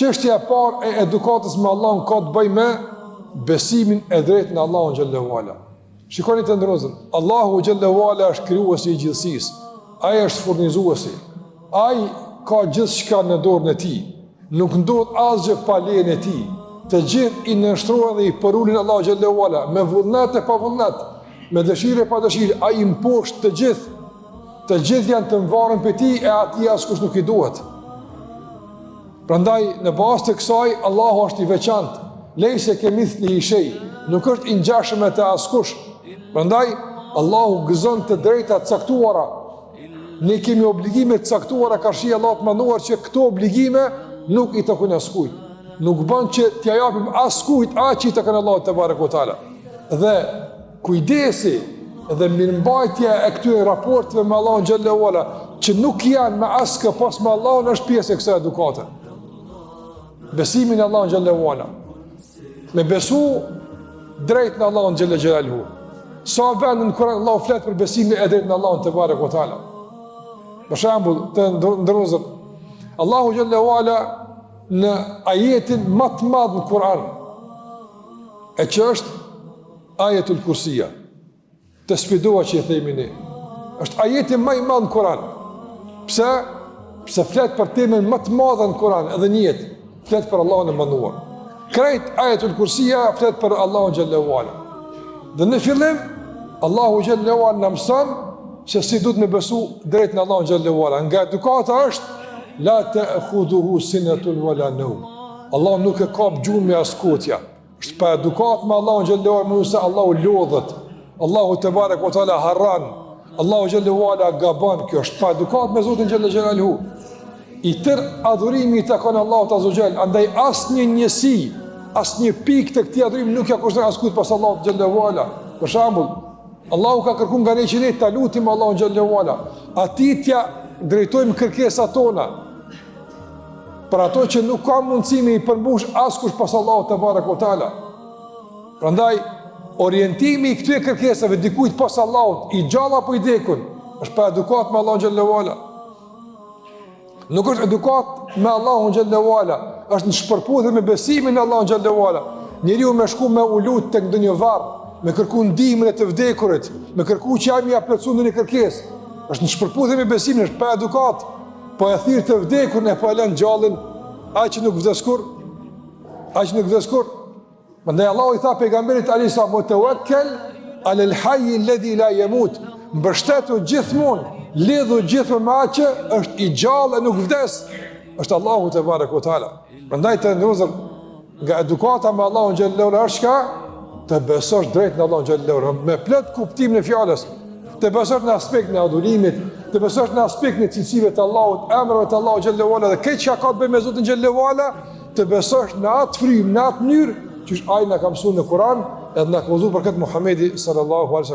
çështja e parë e edukatës me Allahun ka të bëjë me besimin e drejtë në Allahun xhallahu ala. Shikoni të ndrozën, Allahu xhallahu ala është krijuesi i gjithësisë. Ai është furnizuesi. Ai ka gjithçka në dorën e tij. Nuk ndodh asgjë pa lejen e tij. Të gjithë i nështrohen dhe i përulin Allahu xhallahu ala me vullnet e pa vullnet, me dëshirë e pa dëshirë. Ai i mposht të gjithë. Të gjithë janë të varur për tij e atij askush nuk i duhet. Prandaj në bazë të kësaj Allahu është i veçantë. Lejse kemithlihi shay, nuk është i ngjashëm me të askush. Prandaj Allahu gëzon të drejta të caktuara. Ne kemi obligime të caktuara karshi Allahut mënduar që këto obligime nuk i takojnë askujt. Nuk bën që t'ja japim askujt aq që i takon Allahut te barekoteala. Dhe kujdesi dhe mirëmbajtja e këtyre raporteve me Allahun xhallahu ala që nuk janë me askë pas me Allahun është pjesë e kësaj edukate. Besimin në Allahun xhallahu ala. Me besu drejt në Allahun xhallahu xhelaluhu. Sa vend në Kur'an Allahu flet për besimin e drejtë në Allahun te barekoteala. Për shembull, të ndërozë Allahu xhallahu ala në ajetin më të madh në Kur'an, e që është ajetul Kursiya. Të spidua që i themi ne. Është ajeti më i madh në Kur'an. Pse? Pse flet për temën më të madhe në Kur'an, edhe një jetë flet për Allahun e mënduar. Krejt ajetul Kursiya flet për Allahun xhallahu ala. Dhe në fillim Allahu xhallahu ala na mëson se si duhet me besu drejt në Allahun xhallahu ala. Nga edukata është la ta'khudhuhu sinatun wala nawm. Allahu nuk e ka gjumi as kotja. Është pa edukat me Allahun xhallahu ala, mëse Allahu lodhet. Allahu te barek o taala harran. Allahu xhallahu ala gabon. Kjo është pa edukat me Zotin xhallahu xhelaluhu. I tërë adhurimi i takon Allahut azza xhel. Andaj asnjë njësi, asnjë pikë të këtij adhurimi nuk ja kushton askujt pas Allahut xhallahu ala. Për shembull, Allahu ka kërkuar nga ne që ne ta lutim Allahun xhallahu ala. Atij t'ja drejtojmë kërkesat tona. Për ato që nuk ka mundësi me i përmbush askush pas Allahut te barekoteala. Prandaj orientimi i këtyre kërkesave dikujt pas Allahut, i gjallë apo i dekun, është pa edukat me Allahun xhallahu ala. Nuk është edukat me Allahun xhallahu ala, është në shpërputje me besimin në Allahun xhallahu ala. Njeriu më shku me ulut tek ndonjë varr, me kërku ndihmën e të vdekurit, me kërku që ai më plotëson ndonjë kërkesë. Është në shpërputje me besimin, është pa edukat. Po e thirr të vdekurin e po e lën gjallën, ai që nuk vdes kur, ai që nuk vdes kur. Prandaj Allahu i tha pejgamberit alayhis salam: "Tawakkal 'ala al-hayy alladhi la yamut." Mbështetu gjithmonë, lidhu gjithmonë me atë që është i gjallë e nuk vdes, është Allahu te barekoteala. Prandaj të ndrozë nga edukata me Allahun xhallahu ala është çka? Të besosh drejt në Allahun xhallahu ala me plot kuptimin e fjalës. Të besosh në aspektin e adhurimit, të besosh në aspektin e cilësive të Allahut, emrave të Allahut xhallahu ala dhe këtë çka ka të bëjë me Zotin xhallahu ala, të besosh në atë frym, në atë mënyrë që ai na ka mësuar në Kur'an, edhe na ka mësuar për këtë Muhamedi sallallahu alaihi wasallam.